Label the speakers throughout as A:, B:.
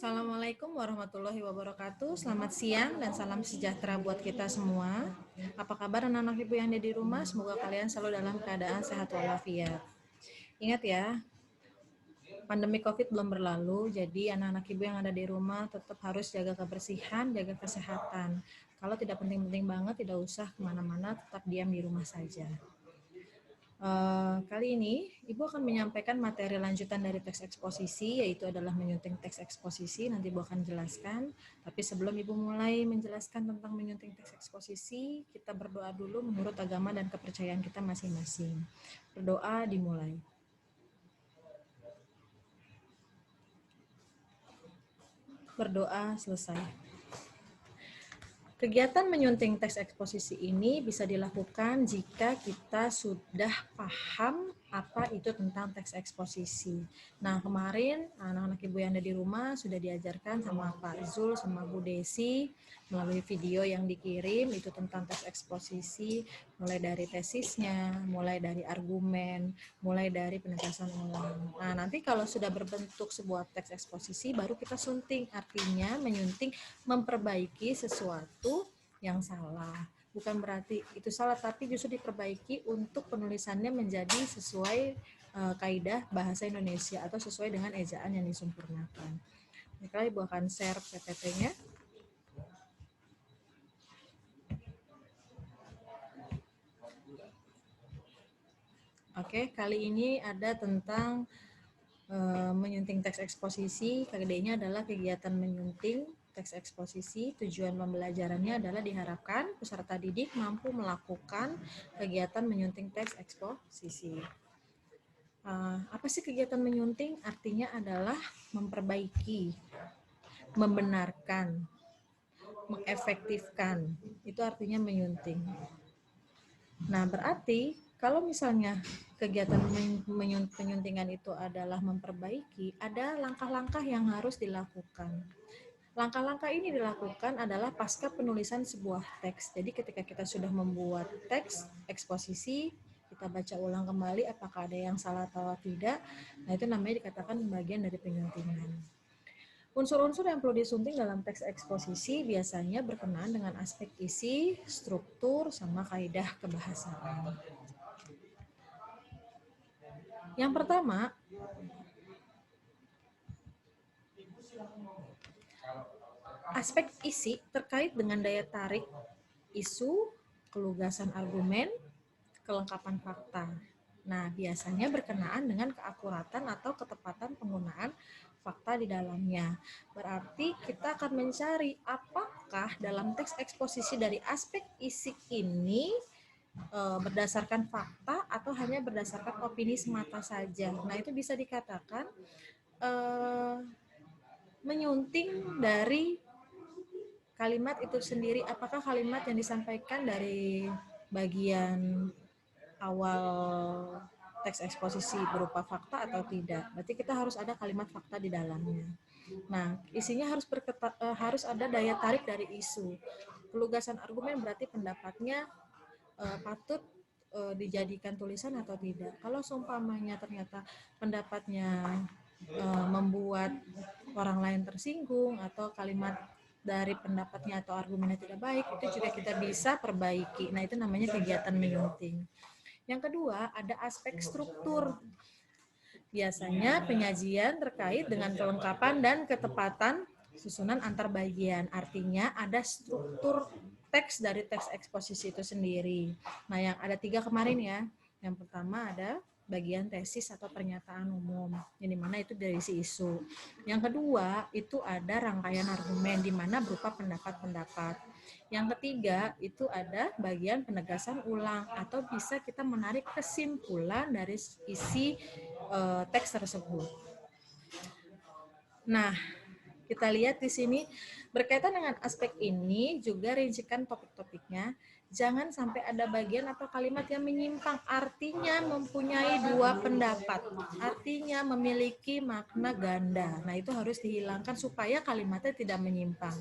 A: Assalamualaikum warahmatullahi wabarakatuh. Selamat siang dan salam sejahtera buat kita semua. Apa kabar anak-anak ibu yang ada di rumah? Semoga kalian selalu dalam keadaan sehat walafiat. Ingat ya, pandemi COVID belum berlalu, jadi anak-anak ibu yang ada di rumah tetap harus jaga kebersihan, jaga kesehatan. Kalau tidak penting-penting banget, tidak usah kemana-mana, tetap diam di rumah saja. Kali ini Ibu akan menyampaikan materi lanjutan dari teks eksposisi, yaitu adalah menyunting teks eksposisi. Nanti Ibu akan jelaskan. Tapi sebelum Ibu mulai menjelaskan tentang menyunting teks eksposisi, kita berdoa dulu menurut agama dan kepercayaan kita masing-masing. Berdoa dimulai. Berdoa selesai. Kegiatan menyunting teks eksposisi ini bisa dilakukan jika kita sudah paham apa itu tentang teks eksposisi. Nah, kemarin anak-anak ibu yang ada di rumah sudah diajarkan sama Pak Zul sama Bu Desi melalui video yang dikirim itu tentang teks eksposisi, mulai dari tesisnya, mulai dari argumen, mulai dari penegasan ulang. Nah, nanti kalau sudah berbentuk sebuah teks eksposisi baru kita sunting, artinya menyunting memperbaiki sesuatu yang salah. Bukan berarti itu salah, tapi justru diperbaiki untuk penulisannya menjadi sesuai kaidah bahasa Indonesia atau sesuai dengan ejaan yang disempurnakan. Baiklah, Ibu akan share PPT-nya. Oke, kali ini ada tentang menyunting teks eksposisi. KD-nya adalah kegiatan menyunting teks eksposisi. Tujuan pembelajarannya adalah diharapkan peserta didik mampu melakukan kegiatan menyunting teks eksposisi. Apa sih kegiatan menyunting? Artinya adalah memperbaiki, membenarkan, mengefektifkan. Itu artinya menyunting. Nah, berarti kalau misalnya kegiatan penyuntingan itu adalah memperbaiki, ada langkah-langkah yang harus dilakukan. Langkah-langkah ini dilakukan adalah pasca penulisan sebuah teks. Jadi ketika kita sudah membuat teks eksposisi, kita baca ulang kembali apakah ada yang salah atau tidak. Nah, itu namanya dikatakan bagian dari penyuntingan. Unsur-unsur yang perlu disunting dalam teks eksposisi biasanya berkenaan dengan aspek isi, struktur, sama kaidah kebahasaan. Yang pertama, aspek isi terkait dengan daya tarik isu, kelugasan argumen, kelengkapan fakta. Nah, biasanya berkenaan dengan keakuratan atau ketepatan penggunaan fakta di dalamnya. Berarti kita akan mencari apakah dalam teks eksposisi dari aspek isi ini berdasarkan fakta atau hanya berdasarkan opini semata saja. Nah, itu bisa dikatakan menyunting dari kalimat itu sendiri, apakah kalimat yang disampaikan dari bagian awal teks eksposisi berupa fakta atau tidak. Berarti kita harus ada kalimat fakta di dalamnya. Nah, isinya harus ada daya tarik dari isu. Kelugasan argumen berarti pendapatnya patut dijadikan tulisan atau tidak. Kalau seumpamanya ternyata pendapatnya membuat orang lain tersinggung atau kalimat dari pendapatnya atau argumennya tidak baik, itu juga kita bisa perbaiki. Nah, itu namanya kegiatan menyunting. Yang kedua, ada aspek struktur. Biasanya penyajian terkait dengan kelengkapan dan ketepatan susunan antar bagian. Artinya ada struktur teks dari teks eksposisi itu sendiri. Nah, yang ada 3 kemarin ya. Yang pertama ada bagian tesis atau pernyataan umum, yang dimana itu dari isi isu. Yang kedua, itu ada rangkaian argumen, di mana berupa pendapat-pendapat. Yang ketiga, itu ada bagian penegasan ulang atau bisa kita menarik kesimpulan dari isi teks tersebut. Nah, kita lihat di sini berkaitan dengan aspek ini juga rincikan topik-topiknya. Jangan sampai ada bagian atau kalimat yang menyimpang, artinya mempunyai 2 pendapat, artinya memiliki makna ganda. Nah, itu harus dihilangkan supaya kalimatnya tidak menyimpang,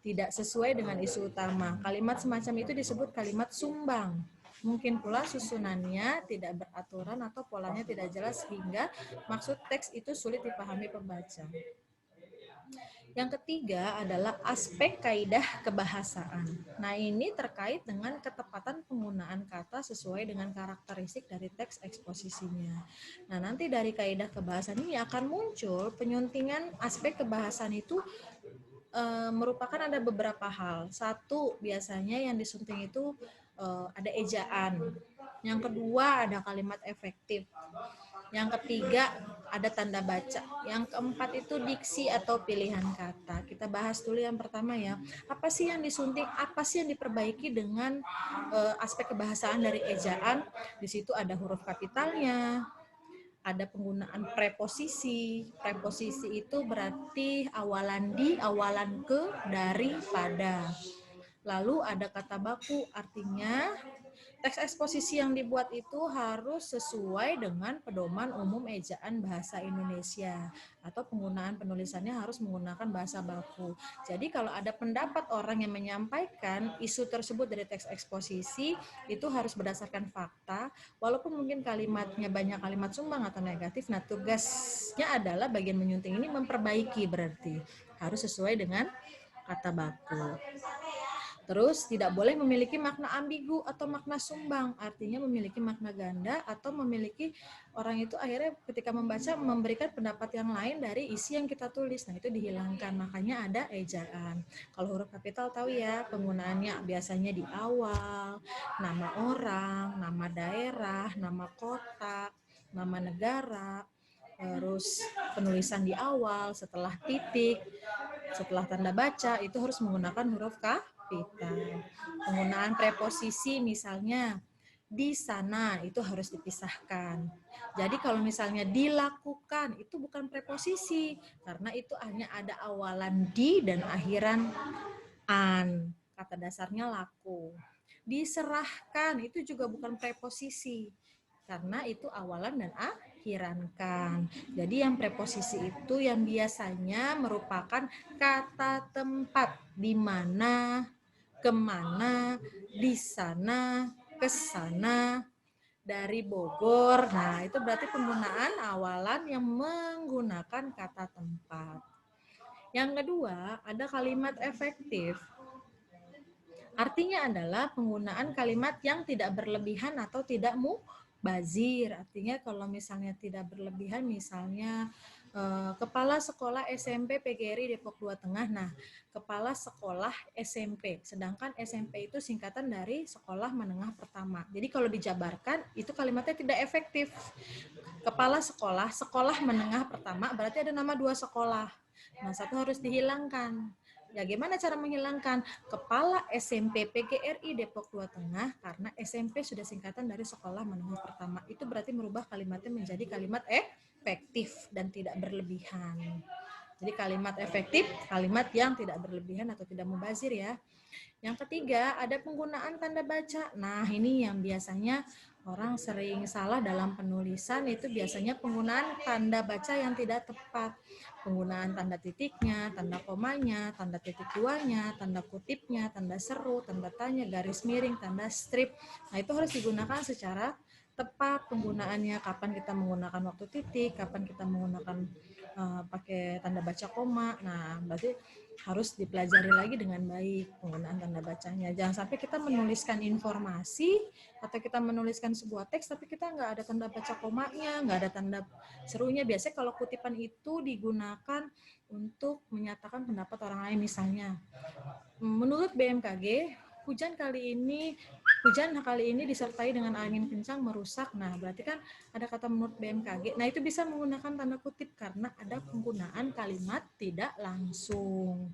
A: tidak sesuai dengan isu utama. Kalimat semacam itu disebut kalimat sumbang. Mungkin pula susunannya tidak beraturan atau polanya tidak jelas sehingga maksud teks itu sulit dipahami pembaca. Yang ketiga adalah aspek kaidah kebahasaan. Nah, ini terkait dengan ketepatan penggunaan kata sesuai dengan karakteristik dari teks eksposisinya. Nah, nanti dari kaidah kebahasaan ini akan muncul penyuntingan aspek kebahasaan itu merupakan ada beberapa hal. Satu, biasanya yang disunting itu ada ejaan. Yang kedua, ada kalimat efektif. Yang ketiga, ada tanda baca. Yang keempat itu diksi atau pilihan kata. Kita bahas dulu yang pertama ya. Apa sih yang disunting? Apa sih yang diperbaiki dengan aspek kebahasaan dari ejaan? Di situ ada huruf kapitalnya, ada penggunaan preposisi. Preposisi itu berarti awalan di, awalan ke, dari, pada. Lalu ada kata baku, artinya teks eksposisi yang dibuat itu harus sesuai dengan pedoman umum ejaan bahasa Indonesia atau penggunaan penulisannya harus menggunakan bahasa baku. Jadi kalau ada pendapat orang yang menyampaikan isu tersebut dari teks eksposisi itu harus berdasarkan fakta, walaupun mungkin kalimatnya banyak kalimat sumbang atau negatif. Nah, tugasnya adalah bagian menyunting ini memperbaiki, berarti harus sesuai dengan kata baku. Terus tidak boleh memiliki makna ambigu atau makna sumbang, artinya memiliki makna ganda atau memiliki orang itu akhirnya ketika membaca memberikan pendapat yang lain dari isi yang kita tulis. Nah, itu dihilangkan, makanya ada ejaan. Kalau huruf kapital tahu ya, penggunaannya biasanya di awal, nama orang, nama daerah, nama kota, nama negara, terus penulisan di awal, setelah titik, setelah tanda baca itu harus menggunakan huruf kapital. Penggunaan preposisi misalnya di sana itu harus dipisahkan. Jadi kalau misalnya dilakukan itu bukan preposisi karena itu hanya ada awalan di dan akhiran an. Kata dasarnya laku. Diserahkan itu juga bukan preposisi karena itu awalan dan akhirankan. Jadi yang preposisi itu yang biasanya merupakan kata tempat, di mana, kemana, di sana, ke sana, dari Bogor. Nah, itu berarti penggunaan awalan yang menggunakan kata tempat. Yang kedua, ada kalimat efektif. Artinya adalah penggunaan kalimat yang tidak berlebihan atau tidak mubazir. Artinya kalau misalnya tidak berlebihan, misalnya Kepala Sekolah SMP PGRI Depok 2 Tengah. Nah, Kepala Sekolah SMP. Sedangkan SMP itu singkatan dari Sekolah Menengah Pertama. Jadi kalau dijabarkan, itu kalimatnya tidak efektif. Kepala Sekolah, Sekolah Menengah Pertama, berarti ada nama dua sekolah. Nah, satu harus dihilangkan. Ya, gimana cara menghilangkan? Kepala SMP PGRI Depok 2 Tengah, karena SMP sudah singkatan dari Sekolah Menengah Pertama. Itu berarti merubah kalimatnya menjadi kalimat efektif dan tidak berlebihan. Jadi kalimat efektif, kalimat yang tidak berlebihan atau tidak mubazir ya. Yang ketiga, ada penggunaan tanda baca. Nah, ini yang biasanya orang sering salah dalam penulisan, itu biasanya penggunaan tanda baca yang tidak tepat. Penggunaan tanda titiknya, tanda komanya, tanda titik duanya, tanda kutipnya, tanda seru, tanda tanya, garis miring, tanda strip. Nah, itu harus digunakan secara tepat penggunaannya, kapan kita menggunakan waktu titik, kapan kita menggunakan pakai tanda baca koma. Nah, berarti harus dipelajari lagi dengan baik penggunaan tanda bacanya. Jangan sampai kita menuliskan informasi atau kita menuliskan sebuah teks tapi kita nggak ada tanda baca komanya, nggak ada tanda serunya. Biasanya kalau kutipan itu digunakan untuk menyatakan pendapat orang lain, misalnya menurut BMKG hujan kali ini disertai dengan angin kencang merusak. Nah, berarti kan ada kata menurut BMKG. Nah, itu bisa menggunakan tanda kutip karena ada penggunaan kalimat tidak langsung.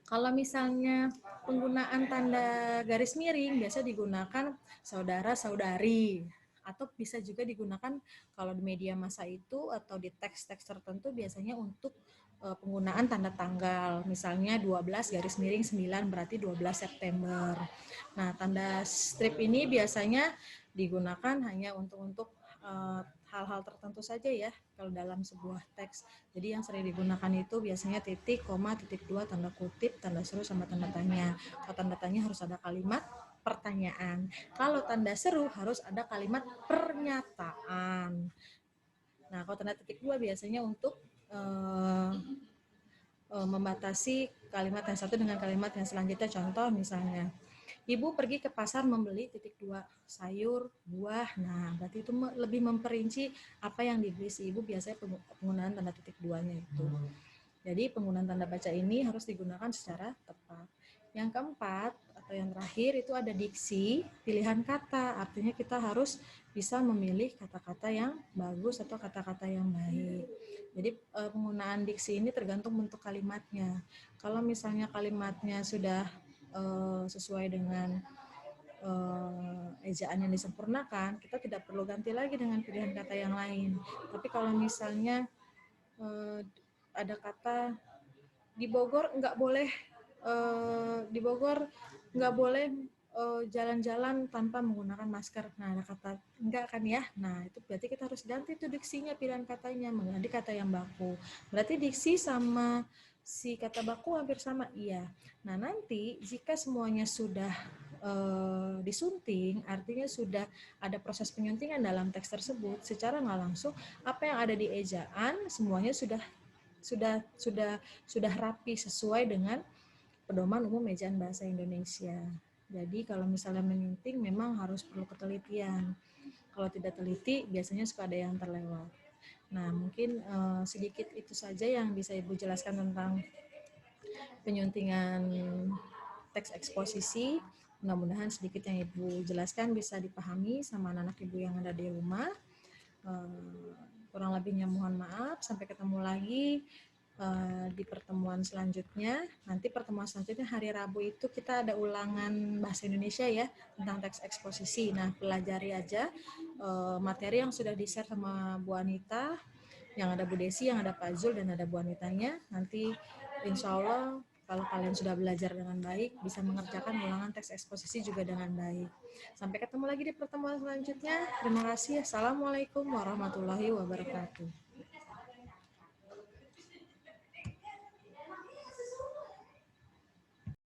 A: Kalau misalnya penggunaan tanda garis miring biasa digunakan saudara-saudari, atau bisa juga digunakan kalau di media massa itu atau di teks-teks tertentu biasanya untuk penggunaan tanda tanggal, misalnya 12 garis miring 9 berarti 12 September. Nah, tanda strip ini biasanya digunakan hanya untuk hal-hal tertentu saja ya kalau dalam sebuah teks. Jadi yang sering digunakan itu biasanya titik, koma, titik dua, tanda kutip, tanda seru, sama tanda tanya. Kalau tanda tanya harus ada kalimat pertanyaan. Kalau tanda seru harus ada kalimat pernyataan. Nah, kalau tanda titik dua biasanya untuk membatasi kalimat yang satu dengan kalimat yang selanjutnya. Contoh misalnya, Ibu pergi ke pasar membeli titik dua sayur, buah. Nah, berarti itu lebih memperinci apa yang dibeli si ibu, biasanya penggunaan tanda titik duanya itu. Jadi penggunaan tanda baca ini harus digunakan secara tepat. Yang keempat atau yang terakhir itu ada diksi, pilihan kata. Artinya kita harus bisa memilih kata-kata yang bagus atau kata-kata yang baik. Jadi penggunaan diksi ini tergantung bentuk kalimatnya. Kalau misalnya kalimatnya sudah sesuai dengan ejaan yang disempurnakan, kita tidak perlu ganti lagi dengan pilihan kata yang lain. Tapi kalau misalnya ada kata di Bogor nggak boleh jalan-jalan tanpa menggunakan masker. Nah, ada kata enggak kan ya? Nah, itu berarti kita harus ganti itu diksinya, pilihan katanya, mengganti kata yang baku. Berarti diksi sama si kata baku hampir sama, iya. Nah, nanti jika semuanya sudah disunting, artinya sudah ada proses penyuntingan dalam teks tersebut, secara nggak langsung apa yang ada di ejaan semuanya sudah rapi sesuai dengan pedoman umum ejaan bahasa Indonesia. Jadi kalau misalnya menyunting memang harus perlu ketelitian. Kalau tidak teliti biasanya suka ada yang terlewat. Nah, mungkin sedikit itu saja yang bisa Ibu jelaskan tentang penyuntingan teks eksposisi. Mudah-mudahan sedikit yang Ibu jelaskan bisa dipahami sama anak-anak Ibu yang ada di rumah. Kurang lebihnya mohon maaf. Sampai ketemu lagi di pertemuan selanjutnya. Nanti pertemuan selanjutnya hari Rabu itu kita ada ulangan bahasa Indonesia ya tentang teks eksposisi. Nah, pelajari aja materi yang sudah di-share sama Bu Anita, yang ada Bu Desi, yang ada Pak Zul, dan ada Bu Anitanya. Nanti insya Allah kalau kalian sudah belajar dengan baik, bisa mengerjakan ulangan teks eksposisi juga dengan baik. Sampai ketemu lagi di pertemuan selanjutnya. Terima kasih. Assalamualaikum warahmatullahi wabarakatuh.